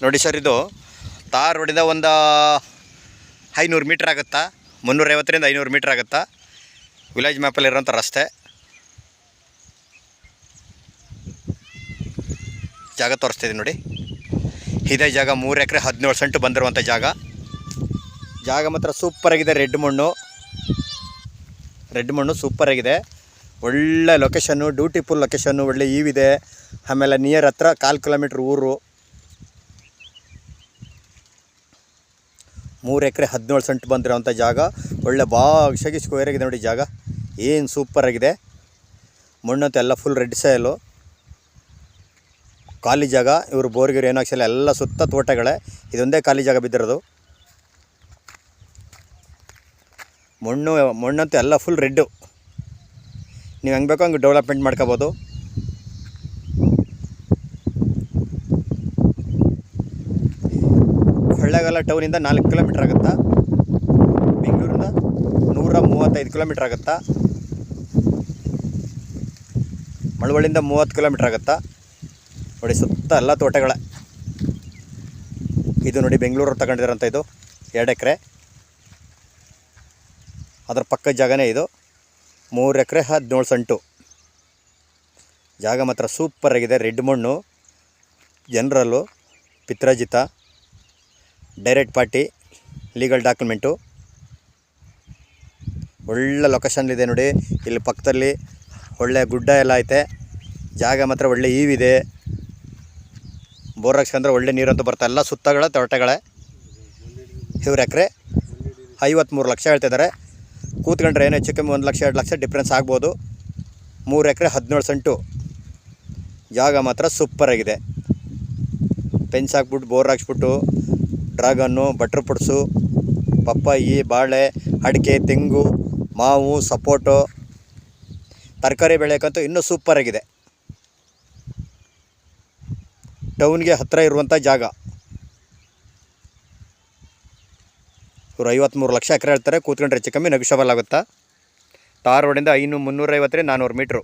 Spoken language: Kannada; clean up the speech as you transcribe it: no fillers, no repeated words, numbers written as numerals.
ನೋಡಿ ಸರ್, ಇದು ತಾರ್ ರೋಡಿಂದ ಒಂದು 500 ಮೀಟ್ರ್ ಆಗುತ್ತಾ, 350ರಿಂದ 500 ಮೀಟ್ರ್ ಆಗುತ್ತಾ. ವಿಲೇಜ್ ಮ್ಯಾಪಲ್ಲಿರೋಂಥ ರಸ್ತೆ. ಜಾಗ ತೋರಿಸ್ತಿದೆ ನೋಡಿ. ಇದೇ ಜಾಗ 3 ಎಕರೆ 17 ಸೆಂಟು ಬಂದಿರುವಂಥ ಜಾಗ. ಜಾಗ ಮಾತ್ರ ಸೂಪರಾಗಿದೆ. ರೆಡ್ ಮಣ್ಣು ಸೂಪರಾಗಿದೆ. ಒಳ್ಳೆ ಲೊಕೇಶನ್ನು, ಬ್ಯೂಟಿಫುಲ್ ಲೊಕೇಶನ್ನು, ಒಳ್ಳೆ ಈವಿದೆ. ಆಮೇಲೆ ನಿಯರ್ ಹತ್ರ 1/4 ಕಿಲೋಮೀಟ್ರ್ ಊರು. 3 ಎಕರೆ 17 ಸೆಂಟ್ ಬಂದಿರೋವಂಥ ಜಾಗ. ಒಳ್ಳೆ ಬಾಗಿಸಾಗಿ ಸ್ಕ್ವೇರ್ ಆಗಿದೆ ನೋಡಿ ಜಾಗ. ಏನು ಸೂಪರಾಗಿದೆ. ಮಣ್ಣಂತೂ ಎಲ್ಲ ಫುಲ್ ರೆಡ್ ಸಾಯಲು. ಖಾಲಿ ಜಾಗ. ಇವರು ಬೋರ್ಗಿರು ಏನೋ ಹಾಕ್ಸಿಲ್ಲ, ಎಲ್ಲ ಸುತ್ತ ತೋಟಗಳೇ. ಇದೊಂದೇ ಖಾಲಿ ಜಾಗ ಬಿದ್ದಿರೋದು. ಮಣ್ಣಂತೂ ಎಲ್ಲ ಫುಲ್ ರೆಡ್ಡು. ನೀವು ಹೆಂಗೆ ಬೇಕೋ ಹಂಗೆ ಡೆವಲಪ್ಮೆಂಟ್ ಮಾಡ್ಕೋಬೋದು. ಕೊಳ್ಳೇಗಾಲ ಟೌನಿಂದ 4 ಕಿಲೋಮೀಟ್ರ್ ಆಗುತ್ತಾ. ಬೆಂಗಳೂರಿಂದ 135 ಕಿಲೋಮೀಟ್ರ್ ಆಗುತ್ತಾ. ಮಳವಳ್ಳಿಯಿಂದ 30 ಕಿಲೋಮೀಟ್ರ್ ಆಗುತ್ತಾ. ನೋಡಿ ಸುತ್ತ ಎಲ್ಲ ತೋಟಗಳೇ. ಇದು ನೋಡಿ ಬೆಂಗಳೂರು ತಗೊಂಡಿರೋಂಥ ಇದು 2 ಎಕರೆ. ಅದರ ಪಕ್ಕದ ಜಾಗನೇ ಇದು. 3 ಎಕರೆ 17 ಸೆಂಟು ಜಾಗ ಮಾತ್ರ ಸೂಪರಾಗಿದೆ. ರೆಡ್ ಮಣ್ಣು, ಜನರಲ್ಲು, ಪಿತ್ರಾಜಿತ, ಡೈರೆಕ್ಟ್ ಪಾರ್ಟಿ, ಲೀಗಲ್ ಡಾಕ್ಯುಮೆಂಟು. ಒಳ್ಳೆ ಲೊಕೇಶನ್ಲಿದೆ ನೋಡಿ. ಇಲ್ಲಿ ಪಕ್ಕದಲ್ಲಿ ಒಳ್ಳೆ ಗುಡ್ಡ ಎಲ್ಲ ಐತೆ. ಜಾಗ ಮಾತ್ರ ಒಳ್ಳೆ ಈವಿದೆ. ಬೋರ್ ಹಾಕ್ಸ್ಕೊಂಡ್ರೆ ಒಳ್ಳೆ ನೀರಂತೂ ಬರ್ತಾ. ಎಲ್ಲ ಸುತ್ತಗಳ ತೋಟಗಳೇ. ಇವ್ರ ಎಕರೆ 53 ಲಕ್ಷ ಹೇಳ್ತಿದ್ದಾರೆ. ಕೂತ್ಕೊಂಡ್ರೆ ಏನೋ ಹೆಚ್ಚು ಕಮ್ಮಿ 1 ಲಕ್ಷ 2 ಲಕ್ಷ ಡಿಫ್ರೆನ್ಸ್ ಆಗ್ಬೋದು. 3 ಎಕರೆ 17 ಸೆಂಟು ಜಾಗ ಮಾತ್ರ ಸೂಪರಾಗಿದೆ. ಫೆನ್ಸ್ ಹಾಕ್ಬಿಟ್ಟು, ಬೋರ್ ಹಾಕ್ಸ್ಬಿಟ್ಟು, ಡ್ರಾಗನ್ನು, ಬಟ್ರ್ ಪುಡ್ಸು, ಪಪ್ಪಾಯಿ, ಬಾಳೆ, ಅಡಿಕೆ, ತೆಂಗು, ಮಾವು, ಸಪೋಟೊ, ತರಕಾರಿ ಬೆಳೆಯೋಕ್ಕಂತೂ ಇನ್ನೂ ಸೂಪರಾಗಿದೆ. ಟೌನ್ಗೆ ಹತ್ತಿರ ಇರುವಂಥ ಜಾಗ. ಇವರು 53 ಲಕ್ಷ ಎಕರೆ ಹೇಳ್ತಾರೆ. ಕೂತ್ಕೊಂಡ್ರೆ ಹೆಚ್ಚು ಕಮ್ಮಿ ನೆಗೋಷಿಯಬಲ್ ಆಗುತ್ತಾ. ತಾರ್ ರೋಡಿಂದ 350 400 ಮೀಟ್ರು.